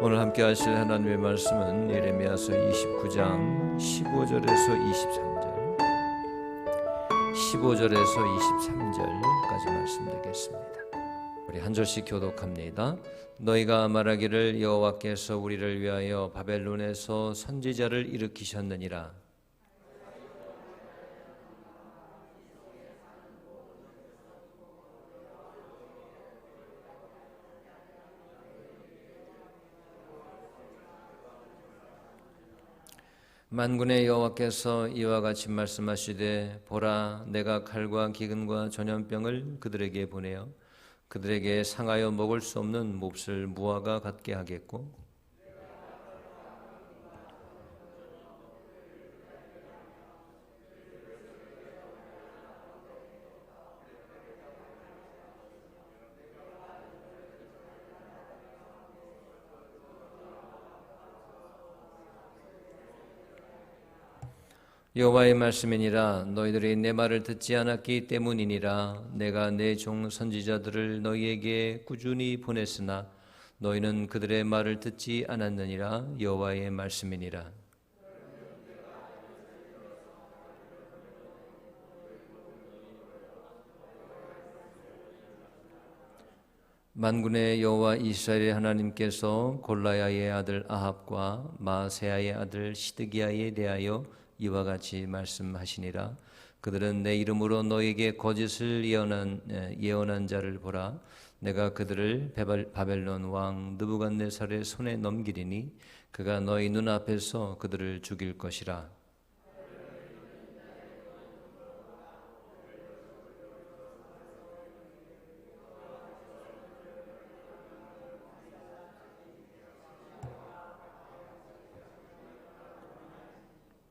오늘 함께 하실 하나님의 말씀은 예레미야서 29장 15절에서 23절까지 말씀드리겠습니다. 우리 한 절씩 교독합니다. 너희가 말하기를 여호와께서 우리를 위하여 바벨론에서 선지자를 일으키셨느니라. 만군의 여호와께서 이와 같이 말씀하시되 보라, 내가 칼과 기근과 전염병을 그들에게 보내어 그들에게 상하여 먹을 수 없는 몹쓸 무화과 같게 하겠고 여호와의 말씀이니라. 너희들이 내 말을 듣지 않았기 때문이니라. 내가 내 종 선지자들을 너희에게 꾸준히 보냈으나 너희는 그들의 말을 듣지 않았느니라. 여호와의 말씀이니라. 만군의 여호와 이스라엘의 하나님께서 골라야의 아들 아합과 마세야의 아들 시드기야에 대하여 이와 같이 말씀하시니라. 그들은 내 이름으로 너에게 거짓을 예언한 자를 보라. 내가 그들을 바벨론 왕 느부갓네살의 손에 넘기리니 그가 너희 눈앞에서 그들을 죽일 것이라.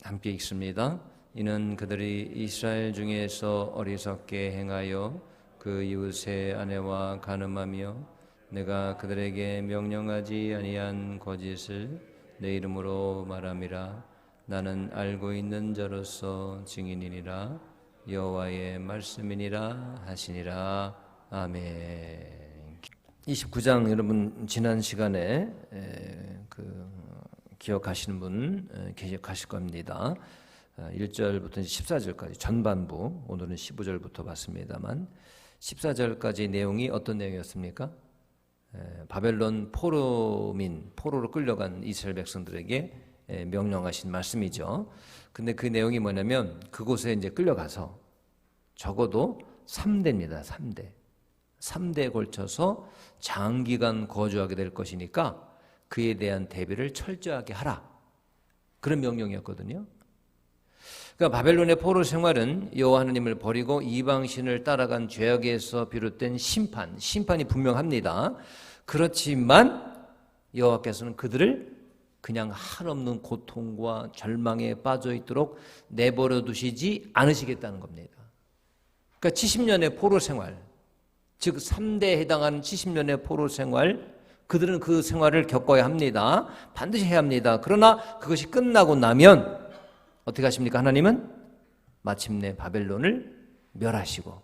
함께 읽습니다. 이는 그들이 이스라엘 중에서 어리석게 행하여 그 이웃의 아내와 간음하며 내가 그들에게 명령하지 아니한 거짓을 내 이름으로 말함이라. 나는 알고 있는 자로서 증인이니라. 여호와의 말씀이니라 하시니라. 아멘. 29장 여러분 지난 시간에 기억하시는 분 기억하실 겁니다. 1절부터 14절까지 전반부, 오늘은 15절부터 봤습니다만 14절까지 내용이 어떤 내용이었습니까? 바벨론 포로로 끌려간 이스라엘 백성들에게 명령하신 말씀이죠. 근데 그 내용이 뭐냐면 그곳에 이제 끌려가서 적어도 3대입니다. 3대에 걸쳐서 장기간 거주하게 될 것이니까 그에 대한 대비를 철저하게 하라. 그런 명령이었거든요. 그러니까 바벨론의 포로 생활은 여호와 하나님을 버리고 이방신을 따라간 죄악에서 비롯된 심판이 분명합니다. 그렇지만 여호와께서는 그들을 그냥 한없는 고통과 절망에 빠져 있도록 내버려 두시지 않으시겠다는 겁니다. 그러니까 70년의 포로 생활, 즉 3대에 해당하는 70년의 포로 생활, 그들은 그 생활을 겪어야 합니다. 반드시 해야 합니다. 그러나 그것이 끝나고 나면 어떻게 하십니까? 하나님은 마침내 바벨론을 멸하시고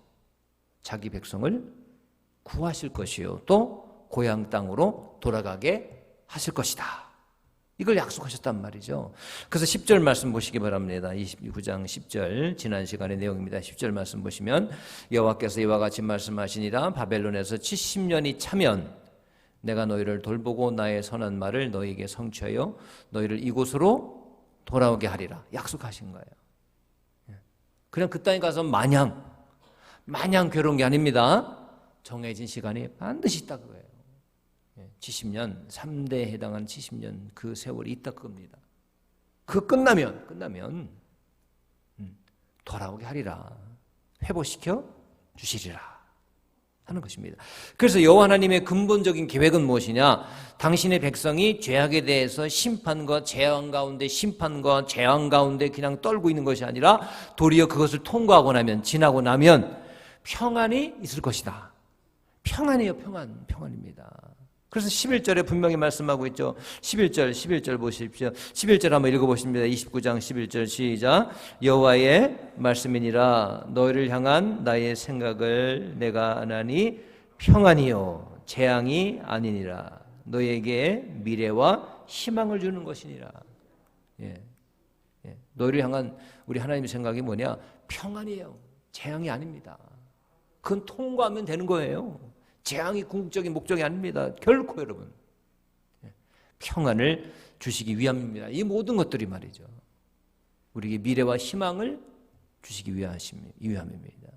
자기 백성을 구하실 것이요 또 고향 땅으로 돌아가게 하실 것이다. 이걸 약속하셨단 말이죠. 그래서 10절 말씀 보시기 바랍니다. 29장 10절 지난 시간의 내용입니다. 10절 말씀 보시면 여호와께서 이와 같이 말씀하시니라. 바벨론에서 70년이 차면 내가 너희를 돌보고 나의 선한 말을 너희에게 성취하여 너희를 이곳으로 돌아오게 하리라. 약속하신 거예요. 그냥 그 땅에 가서 마냥 괴로운 게 아닙니다. 정해진 시간이 반드시 있다 그거예요. 70년, 3대에 해당하는 70년 그 세월이 있다 그겁니다. 그 끝나면 돌아오게 하리라. 회복시켜 주시리라 하는 것입니다. 그래서 여호와 하나님의 근본적인 계획은 무엇이냐? 당신의 백성이 죄악에 대해서 심판과 재앙 가운데 그냥 떨고 있는 것이 아니라 도리어 그것을 통과하고 나면, 지나고 나면 평안이 있을 것이다. 평안이에요. 평안입니다. 그래서 11절에 분명히 말씀하고 있죠. 11절 보십시오. 11절 한번 읽어보십니다. 29장 11절 시작. 여호와의 말씀이니라. 너희를 향한 나의 생각을 내가 아나니 평안이요 재앙이 아니니라. 너에게 미래와 희망을 주는 것이니라. 예. 예. 너희를 향한 우리 하나님의 생각이 뭐냐? 평안이에요. 재앙이 아닙니다. 그건 통과하면 되는 거예요. 재앙이 궁극적인 목적이 아닙니다. 결코 여러분. 예. 평안을 주시기 위함입니다. 이 모든 것들이 말이죠. 우리에게 미래와 희망을 주시기 위함입니다.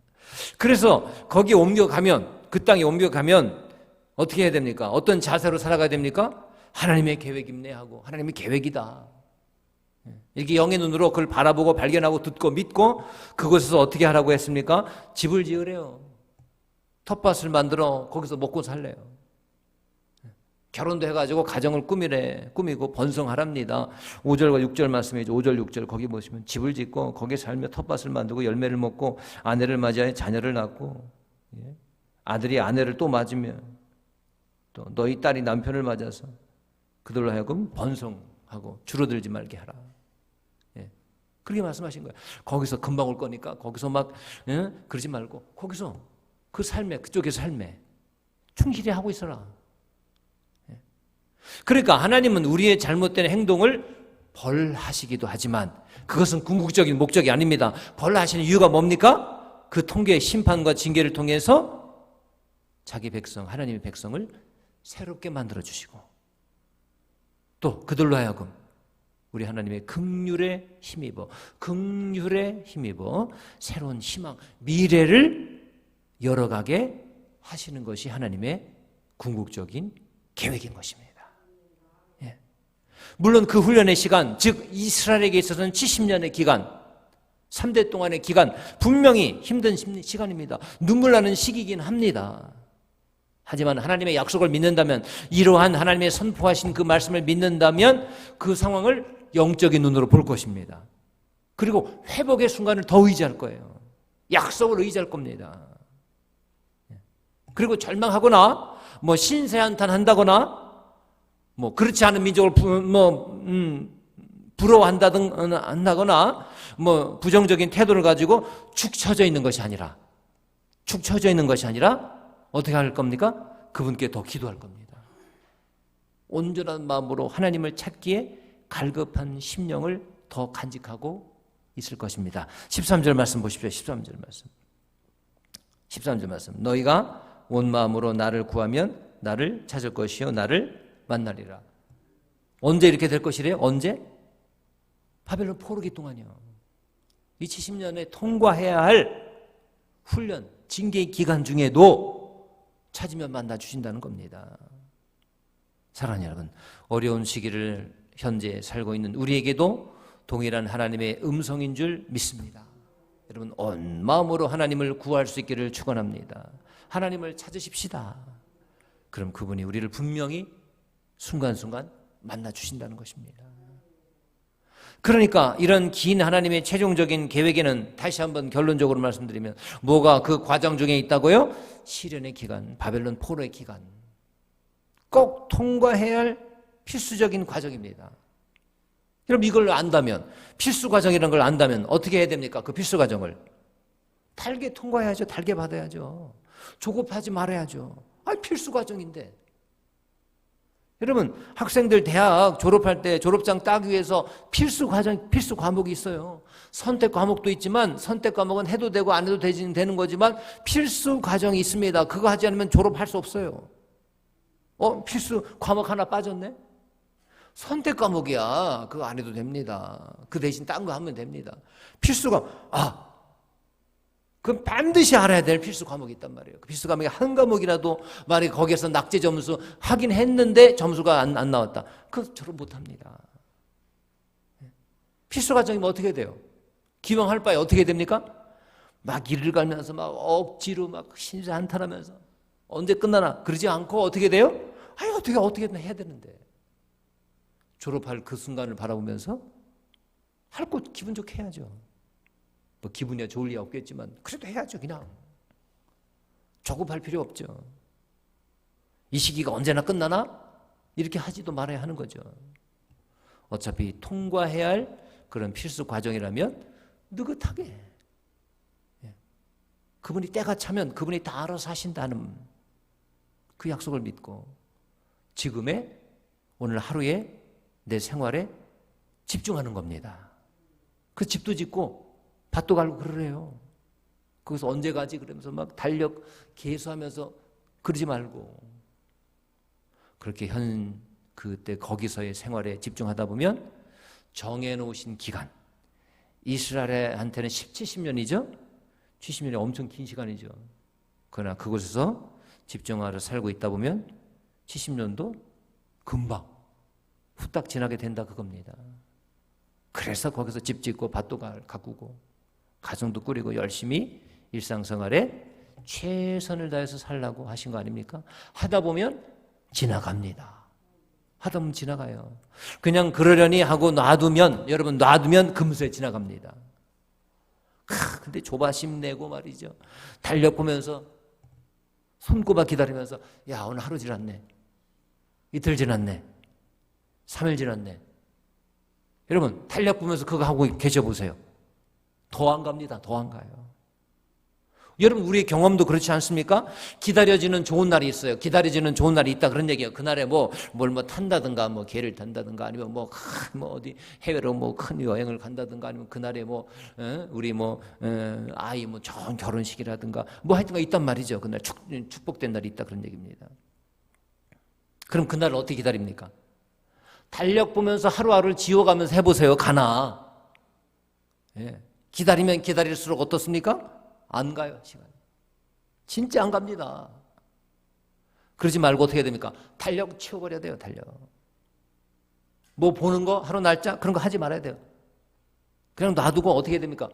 그래서 거기에 옮겨가면, 그 땅에 옮겨가면 어떻게 해야 됩니까? 어떤 자세로 살아가야 됩니까? 하나님의 계획임내 하고, 하나님의 계획이다. 이렇게 영의 눈으로 그걸 바라보고 발견하고 듣고 믿고 그곳에서 어떻게 하라고 했습니까? 집을 지으래요. 텃밭을 만들어 거기서 먹고 살래요. 결혼도 해가지고 가정을 꾸미고 번성하랍니다. 5절과 6절 말씀이죠. 5절 6절 거기 보시면 집을 짓고 거기에 살며 텃밭을 만들고 열매를 먹고 아내를 맞이하여 자녀를 낳고, 아들이 아내를 또 맞으면 또 너희 딸이 남편을 맞아서 그들로 하여금 번성하고 줄어들지 말게 하라. 그렇게 말씀하신 거예요. 거기서 금방 올 거니까 거기서 막 그러지 말고 거기서 그 삶에, 그쪽의 삶에 충실히 하고 있어라. 그러니까 하나님은 우리의 잘못된 행동을 벌하시기도 하지만 그것은 궁극적인 목적이 아닙니다. 벌하시는 이유가 뭡니까? 그 통계, 심판과 징계를 통해서 자기 백성, 하나님의 백성을 새롭게 만들어주시고 또 그들로 하여금 우리 하나님의 긍휼에 힘입어 새로운 희망, 미래를 열어가게 하시는 것이 하나님의 궁극적인 계획인 것입니다. 물론 그 훈련의 시간, 즉 이스라엘에게 있어서는 70년의 기간, 3대 동안의 기간, 분명히 힘든 시간입니다. 눈물 나는 시기이긴 합니다. 하지만 하나님의 약속을 믿는다면, 이러한 하나님의 선포하신 그 말씀을 믿는다면 그 상황을 영적인 눈으로 볼 것입니다. 그리고 회복의 순간을 더 의지할 거예요. 약속을 의지할 겁니다. 그리고 절망하거나 신세한탄한다거나 그렇지 않은 민족을 부러워한다거나 부정적인 태도를 가지고 축 처져 있는 것이 아니라 어떻게 할 겁니까? 그분께 더 기도할 겁니다. 온전한 마음으로 하나님을 찾기에 갈급한 심령을 더 간직하고 있을 것입니다. 13절 말씀 보십시오. 13절 말씀. 너희가 온 마음으로 나를 구하면 나를 찾을 것이요 나를 만나리라. 언제 이렇게 될 것이래요? 언제? 바벨론 포로기 동안이요. 이 70년에 통과해야 할 훈련, 징계의 기간 중에도 찾으면 만나 주신다는 겁니다. 사랑하는 여러분, 어려운 시기를 현재 살고 있는 우리에게도 동일한 하나님의 음성인 줄 믿습니다. 여러분, 온 마음으로 하나님을 구할 수 있기를 축원합니다. 하나님을 찾으십시다. 그럼 그분이 우리를 분명히 순간순간 만나 주신다는 것입니다. 그러니까 이런 긴 하나님의 최종적인 계획에는 다시 한번 결론적으로 말씀드리면 뭐가 그 과정 중에 있다고요? 시련의 기간, 바벨론 포로의 기간, 꼭 통과해야 할 필수적인 과정입니다. 여러분, 이걸 안다면, 필수 과정이라는 걸 안다면 어떻게 해야 됩니까? 그 필수 과정을 달게 통과해야죠. 달게 받아야죠. 조급하지 말아야죠. 필수 과정인데. 여러분, 학생들 대학 졸업할 때 졸업장 따기 위해서 필수 과목이 있어요. 선택 과목도 있지만 선택 과목은 해도 되고 안 해도 되는 거지만 필수 과정이 있습니다. 그거 하지 않으면 졸업할 수 없어요. 필수 과목 하나 빠졌네? 선택 과목이야. 그거 안 해도 됩니다. 그 대신 딴 거 하면 됩니다. 그럼 반드시 알아야 될 필수 과목이 있단 말이에요. 그 필수 과목이 한 과목이라도 만약에 거기에서 낙제 점수 하긴 했는데 점수가 안 나왔다. 그거 졸업 못합니다. 필수 과정이면 어떻게 돼요? 기왕할 바에 어떻게 됩니까? 막 이를 갈면서 막 억지로 막 신세한탄하면서 언제 끝나나 그러지 않고 어떻게 돼요? 어떻게 해야 되는데. 졸업할 그 순간을 바라보면서 할 것 기분 좋게 해야죠. 기분이야 좋을 리 없겠지만 그래도 해야죠. 그냥 조급할 필요 없죠. 이 시기가 언제나 끝나나? 이렇게 하지도 말아야 하는 거죠. 어차피 통과해야 할 그런 필수 과정이라면 느긋하게 그분이 때가 차면 그분이 다 알아서 하신다는 그 약속을 믿고 지금의 오늘 하루에 내 생활에 집중하는 겁니다. 그 집도 짓고 밭도 갈고 그러래요. 거기서 언제 가지? 그러면서 막 달력 계수하면서 그러지 말고 그렇게 그때 거기서의 생활에 집중하다 보면 정해놓으신 기간, 이스라엘한테는 70년이죠? 70년이 엄청 긴 시간이죠. 그러나 그곳에서 집중하러 살고 있다 보면 70년도 금방 후딱 지나게 된다 그겁니다. 그래서 거기서 집 짓고 밭도 가꾸고 가정도 꾸리고 열심히 일상생활에 최선을 다해서 살라고 하신 거 아닙니까? 하다 보면 지나갑니다. 하다 보면 지나가요. 그냥 그러려니 하고 놔두면, 여러분 놔두면 금세 지나갑니다. 근데 조바심 내고 말이죠. 달력 보면서 손꼽아 기다리면서 야 오늘 하루 지났네, 이틀 지났네, 3일 지났네. 여러분 달력 보면서 그거 하고 계셔보세요. 더 안 갑니다. 더 안 가요. 여러분 우리의 경험도 그렇지 않습니까? 기다려지는 좋은 날이 있어요. 기다려지는 좋은 날이 있다 그런 얘기예요. 그날에 뭘 탄다든가 개를 탄다든가 아니면 어디 해외로 큰 여행을 간다든가 아니면 그날에 우리 아이 좋은 결혼식이라든가 하여튼가 있단 말이죠. 그날 축복된 날이 있다 그런 얘기입니다. 그럼 그날을 어떻게 기다립니까? 달력 보면서 하루하루를 지워가면서 해보세요. 가나. 예. 기다리면 기다릴수록 어떻습니까? 안 가요, 시간이. 진짜 안 갑니다. 그러지 말고 어떻게 해야 됩니까? 달력 치워버려야 돼요, 달력. 보는 거, 하루 날짜, 그런 거 하지 말아야 돼요. 그냥 놔두고 어떻게 해야 됩니까?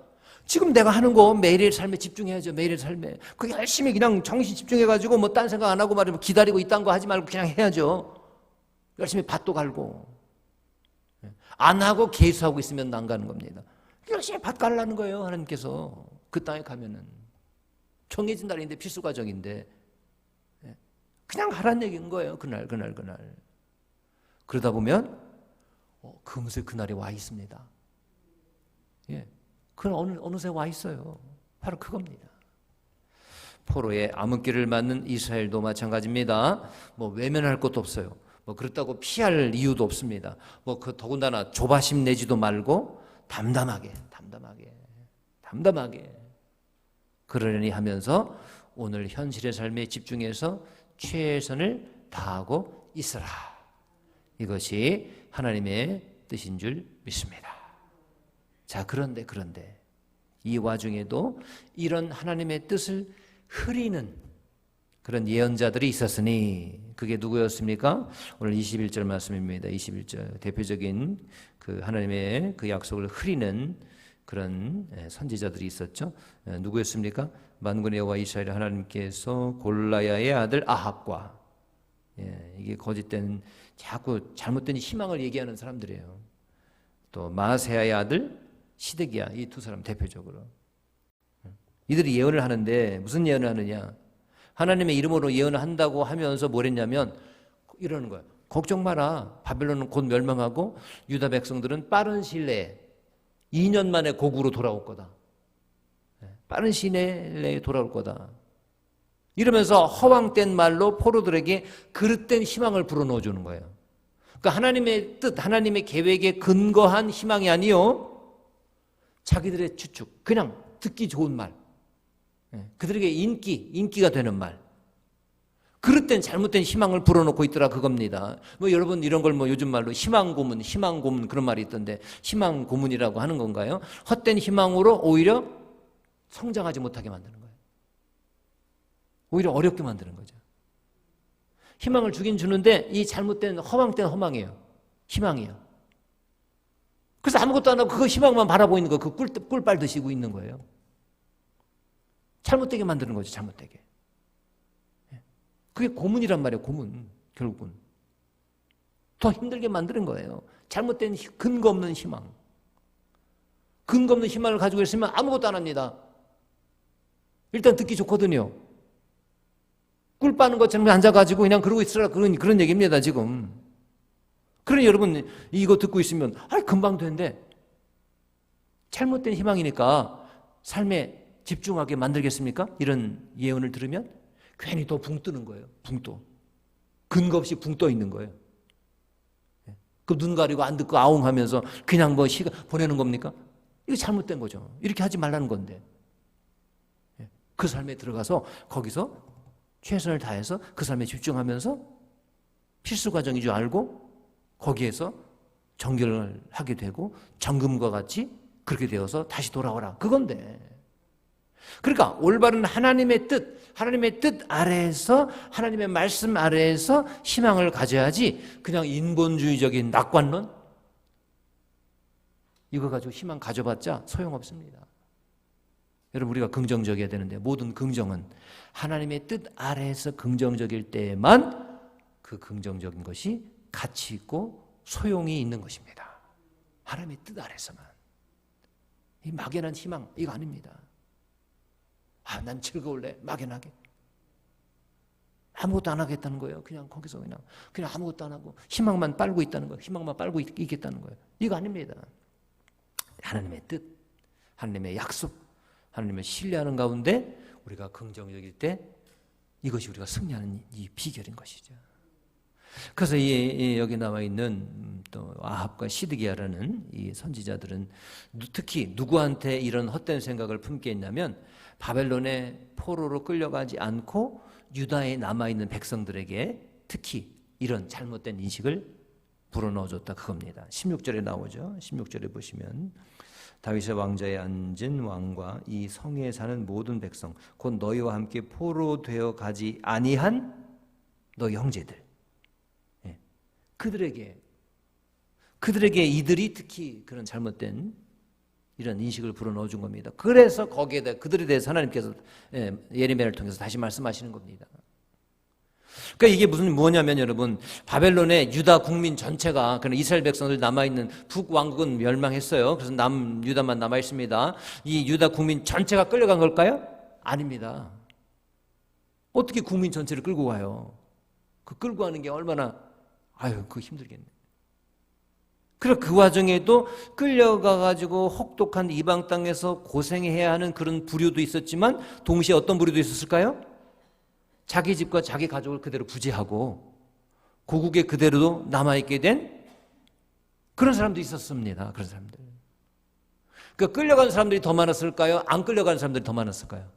지금 내가 하는 거 매일의 삶에 집중해야죠, 매일의 삶에. 그 열심히 그냥 정신 집중해가지고 딴 생각 안 하고 말이면 기다리고 이딴 거 하지 말고 그냥 해야죠. 열심히 밭도 갈고. 안 하고 계수하고 있으면 안 가는 겁니다. 열심히 밭 갈라는 거예요, 하나님께서. 그 땅에 가면은 정해진 날인데 필수 과정인데 그냥 하라는 얘기인 거예요. 그날. 그러다 보면 금세 그날이 와 있습니다. 예, 그건 어느새 와 있어요. 바로 그겁니다. 포로의 암흑기를 맞는 이스라엘도 마찬가지입니다. 외면할 것도 없어요. 그렇다고 피할 이유도 없습니다. 더군다나 조바심 내지도 말고 담담하게 그러려니 하면서 오늘 현실의 삶에 집중해서 최선을 다하고 있으라. 이것이 하나님의 뜻인 줄 믿습니다. 자, 그런데 이 와중에도 이런 하나님의 뜻을 흐리는 그런 예언자들이 있었으니 그게 누구였습니까? 오늘 21절 말씀입니다. 21절 대표적인 그 하나님의 그 약속을 흐리는 그런 선지자들이 있었죠. 누구였습니까? 만군의 여호와 이스라엘 하나님께서 골라야의 아들 아합과 이게 거짓된 자꾸 잘못된 희망을 얘기하는 사람들이에요. 또 마세야의 아들 시드기야, 이 두 사람 대표적으로 이들이 예언을 하는데 무슨 예언을 하느냐? 하나님의 이름으로 예언을 한다고 하면서 뭘 했냐면 이러는 거예요. 걱정 마라. 바벨론은 곧 멸망하고 유다 백성들은 빠른 시일 내에 2년 만에 고국으로 돌아올 거다. 빠른 시일 내에 돌아올 거다. 이러면서 허황된 말로 포로들에게 그릇된 희망을 불어넣어 주는 거예요. 그러니까 하나님의 뜻, 하나님의 계획에 근거한 희망이 아니요, 자기들의 추측, 그냥 듣기 좋은 말, 그들에게 인기가 되는 말, 그릇된 잘못된 희망을 불어넣고 있더라 그겁니다. 여러분 이런 걸 요즘 말로 희망 고문 그런 말이 있던데 희망 고문이라고 하는 건가요? 헛된 희망으로 오히려 성장하지 못하게 만드는 거예요. 오히려 어렵게 만드는 거죠. 희망을 주긴 주는데 이 잘못된 허망된 허망이에요. 희망이에요. 그래서 아무것도 안 하고 그 희망만 바라보고 있는 거예요. 그 꿀빨 드시고 있는 거예요. 잘못되게 만드는 거죠. 잘못되게. 그게 고문이란 말이에요. 고문. 결국은 더 힘들게 만드는 거예요. 잘못된 근거 없는 희망. 근거 없는 희망을 가지고 있으면 아무것도 안 합니다. 일단 듣기 좋거든요. 꿀 빠는 것처럼 앉아가지고 그냥 그러고 있으라 그런 얘기입니다. 지금. 그러니 여러분 이거 듣고 있으면 금방 된대. 잘못된 희망이니까 삶에 집중하게 만들겠습니까? 이런 예언을 들으면 괜히 더 붕 뜨는 거예요. 붕 떠. 근거 없이 붕 떠 있는 거예요. 그 눈 가리고 안 듣고 아웅하면서 그냥 뭐 시간 보내는 겁니까? 이거 잘못된 거죠. 이렇게 하지 말라는 건데. 그 삶에 들어가서 거기서 최선을 다해서 그 삶에 집중하면서 필수 과정인 줄 알고 거기에서 정결을 하게 되고 정금과 같이 그렇게 되어서 다시 돌아오라. 그건데. 그러니까 올바른 하나님의 뜻 아래에서 하나님의 말씀 아래에서 희망을 가져야지 그냥 인본주의적인 낙관론 이거 가지고 희망 가져봤자 소용없습니다. 여러분 우리가 긍정적이어야 되는데 모든 긍정은 하나님의 뜻 아래에서 긍정적일 때에만 그 긍정적인 것이 가치 있고 소용이 있는 것입니다. 하나님의 뜻 아래서만. 이 막연한 희망 이거 아닙니다. 난 즐거울래 막연하게 아무것도 안 하겠다는 거예요. 그냥 거기서 그냥 아무것도 안 하고 희망만 빨고 있다는 거예요. 희망만 빨고 있겠다는 거예요. 이거 아닙니다. 하나님의 뜻, 하나님의 약속, 하나님을 신뢰하는 가운데 우리가 긍정적일 때 이것이 우리가 승리하는 이 비결인 것이죠. 그래서 여기 나와 있는 또 아합과 시드기야라는 이 선지자들은 특히 누구한테 이런 헛된 생각을 품게 했냐면 바벨론의 포로로 끌려가지 않고 유다에 남아있는 백성들에게 특히 이런 잘못된 인식을 불어넣어줬다 그겁니다. 16절에 나오죠. 16절에 보시면 다윗의 왕좌에 앉은 왕과 이 성에 사는 모든 백성 곧 너희와 함께 포로 되어 가지 아니한 너희 형제들 그들에게 이들이 특히 그런 잘못된 이런 인식을 불어넣어 준 겁니다. 그래서 거기에 대해 그들에 대해서 하나님께서 예레미야를 통해서 다시 말씀하시는 겁니다. 그러니까 이게 뭐냐면 여러분 바벨론의 유다 국민 전체가 그런 이스라엘 백성들 남아있는 북왕국은 멸망했어요. 그래서 남유다만 남아있습니다. 이 유다 국민 전체가 끌려간 걸까요? 아닙니다. 어떻게 국민 전체를 끌고 가요? 그 끌고 가는 게 얼마나 그거 힘들겠네. 그래서 그 와중에도 끌려가가지고 혹독한 이방 땅에서 고생해야 하는 그런 부류도 있었지만 동시에 어떤 부류도 있었을까요? 자기 집과 자기 가족을 그대로 부재하고 고국에 그대로 남아있게 된 그런 사람도 있었습니다. 그런 사람들. 그러니까 끌려가는 사람들이 더 많았을까요? 안 끌려가는 사람들이 더 많았을까요?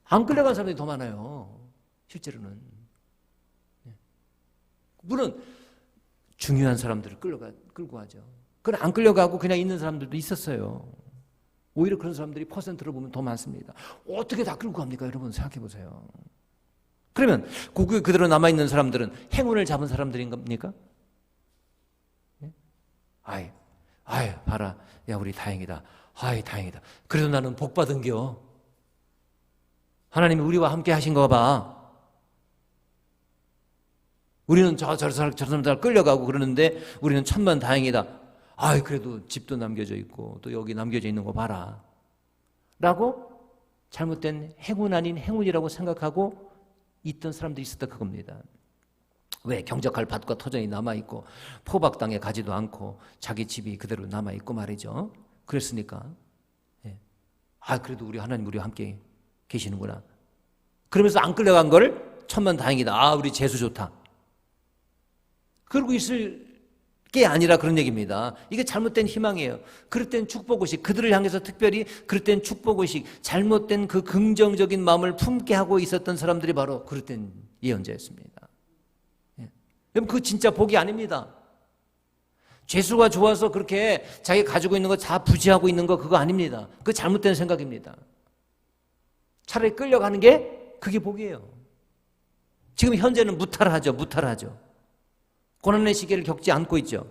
안 끌려가는 사람들이 더 많아요. 실제로는. 물론 중요한 사람들을 끌고 가죠. 그건 안 끌려가고 그냥 있는 사람들도 있었어요. 오히려 그런 사람들이 퍼센트로 보면 더 많습니다. 어떻게 다 끌고 갑니까? 여러분 생각해 보세요. 그러면 고국에 그대로 남아있는 사람들은 행운을 잡은 사람들인 겁니까? 봐라. 야, 우리 다행이다. 다행이다. 그래도 나는 복 받은겨. 하나님이 우리와 함께 하신 거 봐. 우리는 저 사람들 끌려가고 그러는데 우리는 천만 다행이다. 그래도 집도 남겨져 있고 또 여기 남겨져 있는 거 봐라. 라고 잘못된 행운 아닌 행운이라고 생각하고 있던 사람들이 있었다 그겁니다. 왜? 경작할 밭과 토전이 남아있고 포박당에 가지도 않고 자기 집이 그대로 남아있고 말이죠. 그랬으니까 그래도 우리 하나님 우리와 함께 계시는구나. 그러면서 안 끌려간 걸 천만 다행이다. 우리 재수 좋다. 그러고 있을 게 아니라 그런 얘기입니다. 이게 잘못된 희망이에요. 그럴 땐 축복의식, 그들을 향해서 특별히 그럴 땐 축복의식, 잘못된 그 긍정적인 마음을 품게 하고 있었던 사람들이 바로 그럴 땐 예언자였습니다. 여러분 그거 진짜 복이 아닙니다. 죄수가 좋아서 그렇게 자기 가지고 있는 거 다 부지하고 있는 거 그거 아닙니다. 그거 잘못된 생각입니다. 차라리 끌려가는 게 그게 복이에요. 지금 현재는 무탈하죠. 고난의 시기를 겪지 않고 있죠.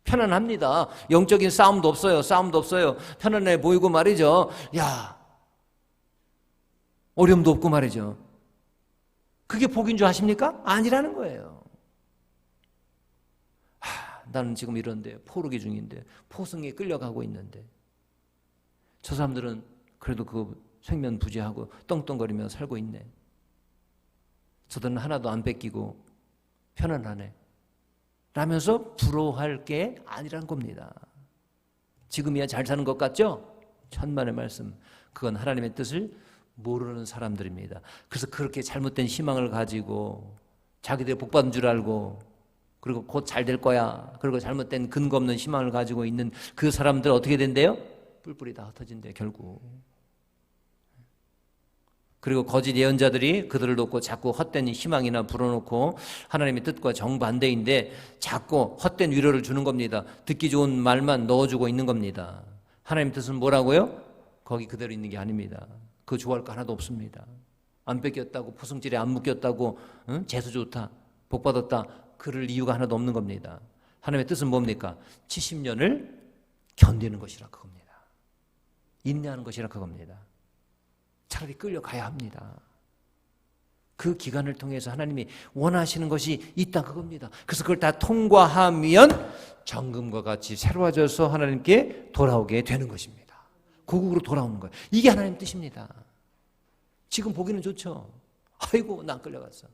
편안합니다. 영적인 싸움도 없어요. 편안해 보이고 말이죠. 어려움도 없고 말이죠. 그게 복인 줄 아십니까? 아니라는 거예요. 나는 지금 이런데 포로기 중인데 포승에 끌려가고 있는데 저 사람들은 그래도 그 생면 부재하고 떵떵거리며 살고 있네. 저들은 하나도 안 뺏기고 편안하네. 라면서 부러워할 게 아니란 겁니다. 지금이야 잘 사는 것 같죠? 천만의 말씀. 그건 하나님의 뜻을 모르는 사람들입니다. 그래서 그렇게 잘못된 희망을 가지고 자기들이 복 받은 줄 알고, 그리고 곧 잘 될 거야, 그리고 잘못된 근거 없는 희망을 가지고 있는 그 사람들 어떻게 된대요? 뿔뿔이 다 흩어진대 결국. 그리고 거짓 예언자들이 그들을 놓고 자꾸 헛된 희망이나 불어넣고 하나님의 뜻과 정반대인데 자꾸 헛된 위로를 주는 겁니다. 듣기 좋은 말만 넣어주고 있는 겁니다. 하나님 뜻은 뭐라고요? 거기 그대로 있는 게 아닙니다. 그거 좋아할 거 하나도 없습니다. 안 뺏겼다고, 포승질에 안 묶였다고, 응? 재수 좋다, 복 받았다, 그럴 이유가 하나도 없는 겁니다. 하나님의 뜻은 뭡니까? 70년을 견디는 것이라 그겁니다. 인내하는 것이라 그겁니다. 차라리 끌려가야 합니다. 그 기간을 통해서 하나님이 원하시는 것이 있다 그겁니다. 그래서 그걸 다 통과하면 정금과 같이 새로워져서 하나님께 돌아오게 되는 것입니다. 고국으로 돌아오는 거예요. 이게 하나님 뜻입니다. 지금 보기는 좋죠. 아이고 난 끌려갔어.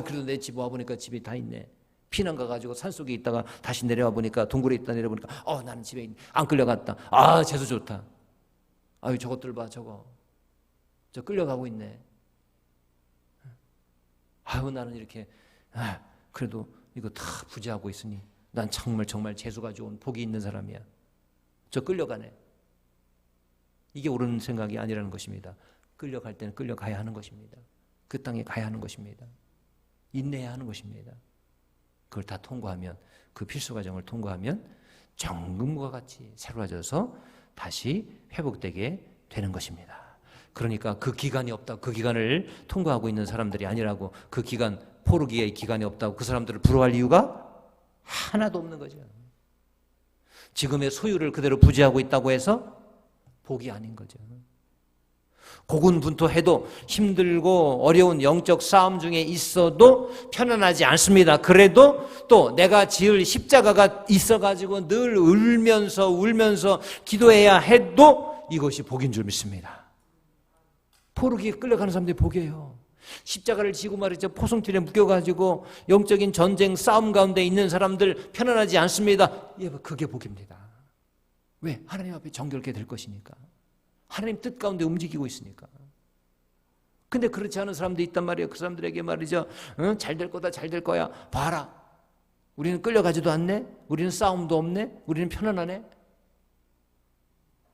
그래도 내 집 와보니까 집이 다 있네. 피난 가가지고 산속에 있다가 다시 내려와 보니까, 동굴에 있다 내려보니까 나는 집에 있네. 안 끌려갔다. 재수 좋다. 아유 저것들 봐, 저거 저 끌려가고 있네. 나는 이렇게 그래도 이거 다 부지하고 있으니 난 정말 재수가 좋은 복이 있는 사람이야. 저 끌려가네. 이게 옳은 생각이 아니라는 것입니다. 끌려갈 때는 끌려가야 하는 것입니다. 그 땅에 가야 하는 것입니다. 인내해야 하는 것입니다. 그걸 다 통과하면, 그 필수 과정을 통과하면 정금과 같이 새로워져서 다시 회복되게 되는 것입니다. 그러니까 그 기간이 없다고, 그 기간을 통과하고 있는 사람들이 아니라고, 그 기간, 포르기의 기간이 없다고 그 사람들을 부러워할 이유가 하나도 없는 거죠. 지금의 소유를 그대로 부지하고 있다고 해서 복이 아닌 거죠. 고군분투해도 힘들고 어려운 영적 싸움 중에 있어도 편안하지 않습니다. 그래도 또 내가 지을 십자가가 있어가지고 늘 울면서 기도해야 해도 이것이 복인 줄 믿습니다. 포르기에 끌려가는 사람들이 복이에요. 십자가를 지고 말이죠, 포승줄에 묶여가지고 영적인 전쟁 싸움 가운데 있는 사람들 편안하지 않습니다. 그게 복입니다. 왜? 하나님 앞에 정결케 될 것이니까. 하나님 뜻 가운데 움직이고 있으니까. 근데 그렇지 않은 사람도 있단 말이에요. 그 사람들에게 말이죠, 잘 될 거다, 잘 될 거야, 봐라, 우리는 끌려가지도 않네, 우리는 싸움도 없네, 우리는 편안하네,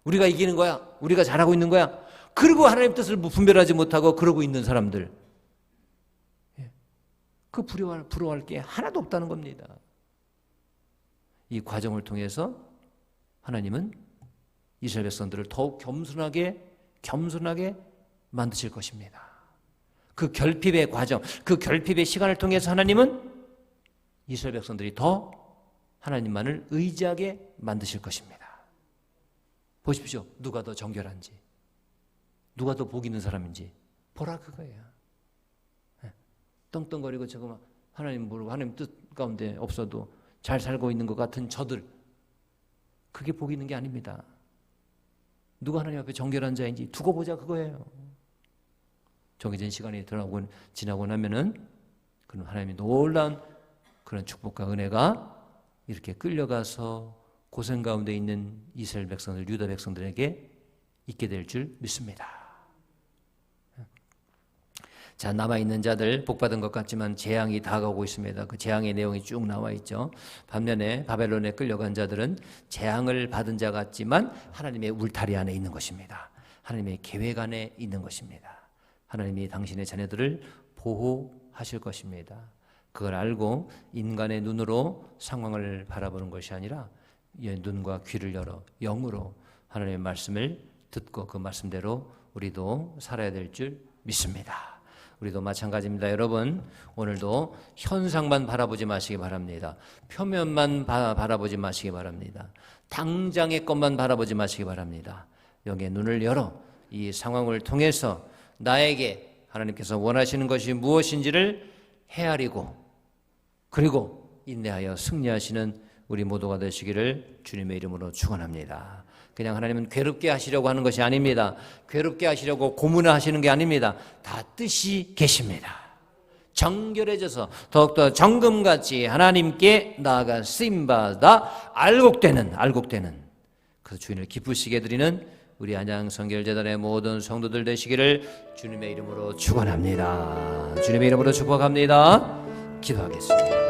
우리가 이기는 거야, 우리가 잘하고 있는 거야. 그리고 하나님 뜻을 분별하지 못하고 그러고 있는 사람들, 그 부러워할 게 하나도 없다는 겁니다. 이 과정을 통해서 하나님은 이스라엘 백성들을 더욱 겸손하게 만드실 것입니다. 그 결핍의 과정, 그 결핍의 시간을 통해서 하나님은 이스라엘 백성들이 더 하나님만을 의지하게 만드실 것입니다. 보십시오. 누가 더 정결한지, 누가 더 복 있는 사람인지 보라 그거예요. 떵떵거리고 저거 하나님 모르고 하나님 뜻 가운데 없어도 잘 살고 있는 것 같은 저들, 그게 복 있는 게 아닙니다. 누가 하나님 앞에 정결한 자인지 두고 보자 그거예요. 정해진 시간이 지나고 나면은 그런 하나님의 놀라운 그런 축복과 은혜가 이렇게 끌려가서 고생 가운데 있는 이스라엘 백성들, 유다 백성들에게 있게 될 줄 믿습니다. 자, 남아있는 자들 복받은 것 같지만 재앙이 다가오고 있습니다. 그 재앙의 내용이 쭉 나와 있죠. 반면에 바벨론에 끌려간 자들은 재앙을 받은 자 같지만 하나님의 울타리 안에 있는 것입니다. 하나님의 계획 안에 있는 것입니다. 하나님이 당신의 자녀들을 보호하실 것입니다. 그걸 알고 인간의 눈으로 상황을 바라보는 것이 아니라 눈과 귀를 열어 영으로 하나님의 말씀을 듣고 그 말씀대로 우리도 살아야 될 줄 믿습니다. 우리도 마찬가지입니다. 여러분, 오늘도 현상만 바라보지 마시기 바랍니다. 표면만 바라보지 마시기 바랍니다. 당장의 것만 바라보지 마시기 바랍니다. 여기에 눈을 열어 이 상황을 통해서 나에게 하나님께서 원하시는 것이 무엇인지를 헤아리고 그리고 인내하여 승리하시는 우리 모두가 되시기를 주님의 이름으로 축원합니다. 그냥 하나님은 괴롭게 하시려고 하는 것이 아닙니다. 괴롭게 하시려고 고문을 하시는 게 아닙니다. 다 뜻이 계십니다. 정결해져서 더욱더 정금같이 하나님께 나아가 쓰임받아 알곡되는 그래서 주인을 기쁘시게 드리는 우리 안양성결재단의 모든 성도들 되시기를 주님의 이름으로 축원합니다. 주님의 이름으로 축복합니다. 기도하겠습니다.